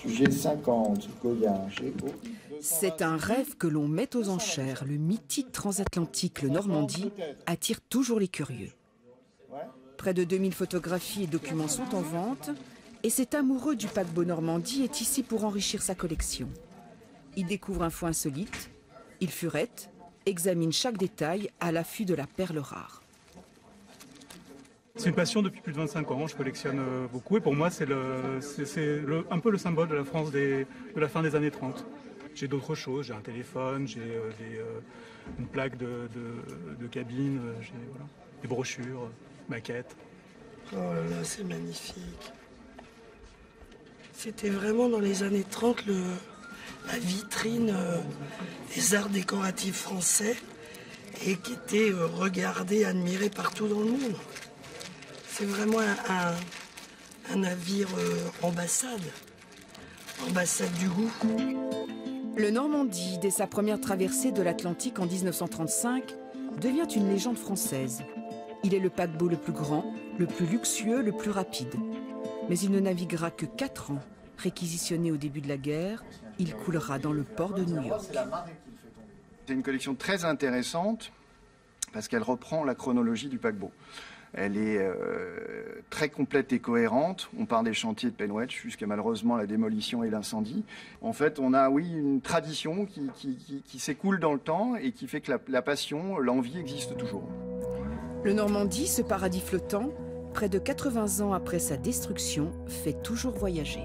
G50, Goya, C'est un rêve que l'on met aux enchères. Le mythique transatlantique, le Normandie, attire toujours les curieux. Près de 2000 photographies et documents sont en vente. Et cet amoureux du paquebot Normandie est ici pour enrichir sa collection. Il découvre un fond insolite, il furette, examine chaque détail à l'affût de la perle rare. C'est une passion depuis plus de 25 ans, je collectionne beaucoup et pour moi c'est un peu le symbole de la France de la fin des années 30. J'ai d'autres choses, j'ai un téléphone, j'ai une plaque de cabine, j'ai des brochures, maquettes. Oh là là, c'est magnifique. C'était vraiment dans les années 30 la vitrine des arts décoratifs français et qui était regardée, admirée partout dans le monde. C'est vraiment un navire ambassade du goût. Le Normandie, dès sa première traversée de l'Atlantique en 1935, devient une légende française. Il est le paquebot le plus grand, le plus luxueux, le plus rapide. Mais il ne naviguera que 4 ans. Réquisitionné au début de la guerre, il coulera dans le port de New York. C'est une collection très intéressante parce qu'elle reprend la chronologie du paquebot. Elle est très complète et cohérente. On part des chantiers de Penwetch jusqu'à malheureusement la démolition et l'incendie. En fait, on a, oui, une tradition qui s'écoule dans le temps et qui fait que la passion, l'envie existe toujours. Le Normandie, ce paradis flottant, près de 80 ans après sa destruction, fait toujours voyager.